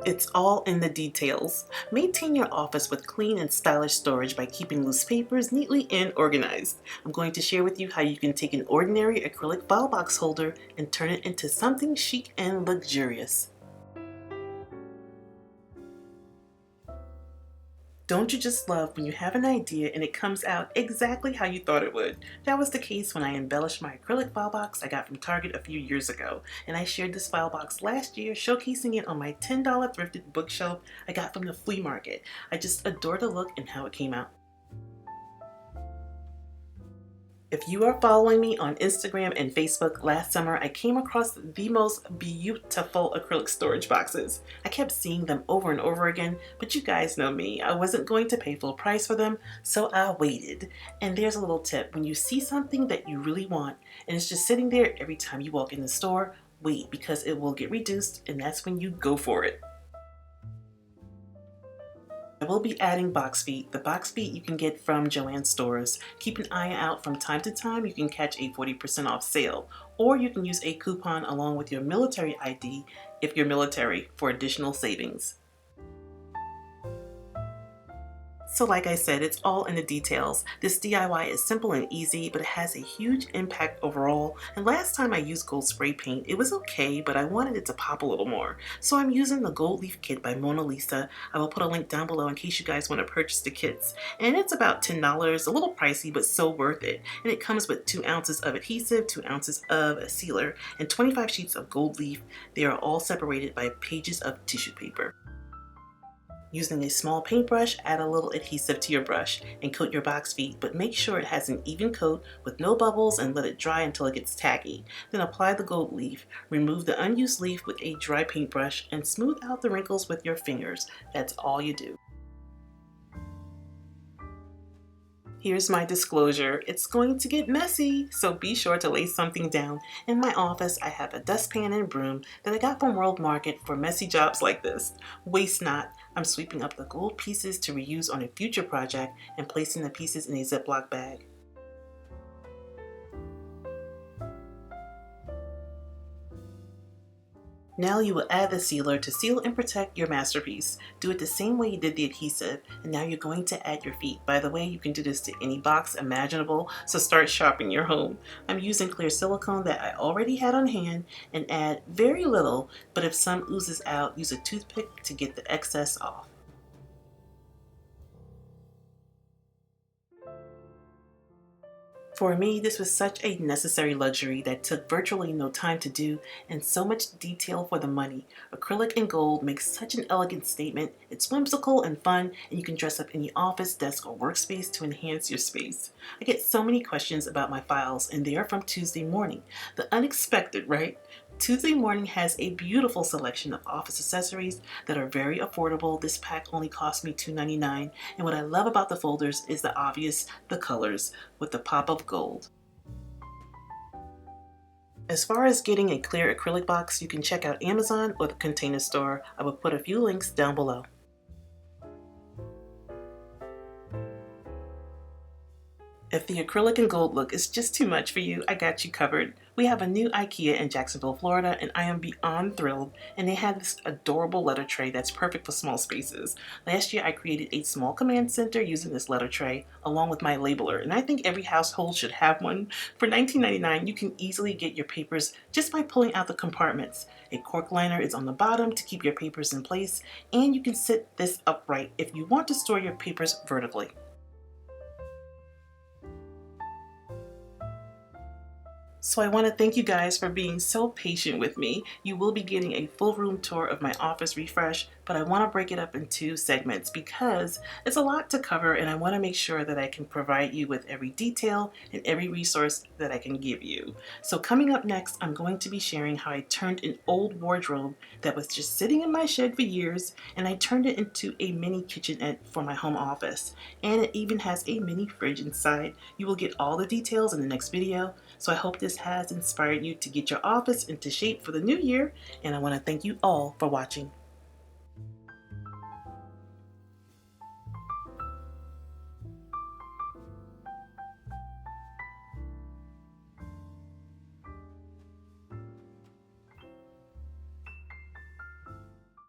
It's all in the details. Maintain your office with clean and stylish storage by keeping loose papers neatly and organized. I'm going to share with you how you can take an ordinary acrylic file box holder and turn it into something chic and luxurious. Don't you just love when you have an idea and it comes out exactly how you thought it would? That was the case when I embellished my acrylic file box I got from Target a few years ago. And I shared this file box last year, showcasing it on my $10 thrifted bookshelf I got from the flea market. I just adore the look and how it came out. If you are following me on Instagram and Facebook, last summer I came across the most beautiful acrylic storage boxes. I kept seeing them over and over again, but you guys know me. I wasn't going to pay full price for them, so I waited. And there's a little tip. When you see something that you really want and it's just sitting there every time you walk in the store, wait, because it will get reduced and that's when you go for it. I will be adding box feet. The box feet you can get from Joann stores. Keep an eye out from time to time. You can catch a 40% off sale, or you can use a coupon along with your military ID if you're military for additional savings. So like I said, it's all in the details. This DIY is simple and easy, but it has a huge impact overall. And last time I used gold spray paint, it was okay, but I wanted it to pop a little more. So I'm using the Gold Leaf Kit by Mona Lisa. I will put a link down below in case you guys want to purchase the kits. And it's about $10, a little pricey, but so worth it. And it comes with 2 ounces of adhesive, 2 ounces of a sealer, and 25 sheets of gold leaf. They are all separated by pages of tissue paper. Using a small paintbrush, add a little adhesive to your brush and coat your box feet, but make sure it has an even coat with no bubbles and let it dry until it gets tacky. Then apply the gold leaf. Remove the unused leaf with a dry paintbrush and smooth out the wrinkles with your fingers. That's all you do. Here's my disclosure. It's going to get messy, so be sure to lay something down. In my office, I have a dustpan and broom that I got from World Market for messy jobs like this. Waste not. I'm sweeping up the gold pieces to reuse on a future project and placing the pieces in a Ziploc bag. Now you will add the sealer to seal and protect your masterpiece. Do it the same way you did the adhesive, and now you're going to add your feet. By the way, you can do this to any box imaginable, so start shopping your home. I'm using clear silicone that I already had on hand and add very little, but if some oozes out, use a toothpick to get the excess off. For me, this was such a necessary luxury that took virtually no time to do and so much detail for the money. Acrylic and gold makes such an elegant statement. It's whimsical and fun, and you can dress up any office, desk, or workspace to enhance your space. I get so many questions about my files, and they are from Tuesday Morning. The unexpected, right? Tuesday Morning has a beautiful selection of office accessories that are very affordable. This pack only cost me $2.99, and what I love about the folders is the obvious, the colors, with the pop of gold. As far as getting a clear acrylic box, you can check out Amazon or the Container Store. I will put a few links down below. If the acrylic and gold look is just too much for you, I got you covered. We have a new IKEA in Jacksonville, Florida, and I am beyond thrilled. And they have this adorable letter tray that's perfect for small spaces. Last year, I created a small command center using this letter tray, along with my labeler, and I think every household should have one. For $19.99, you can easily get your papers just by pulling out the compartments. A cork liner is on the bottom to keep your papers in place, and you can sit this upright if you want to store your papers vertically. So I want to thank you guys for being so patient with me. You will be getting a full room tour of my office refresh, but I want to break it up into segments because it's a lot to cover and I want to make sure that I can provide you with every detail and every resource that I can give you. So coming up next, I'm going to be sharing how I turned an old wardrobe that was just sitting in my shed for years and I turned it into a mini kitchenette for my home office. And it even has a mini fridge inside. You will get all the details in the next video. So I hope this has inspired you to get your office into shape for the new year, and I want to thank you all for watching.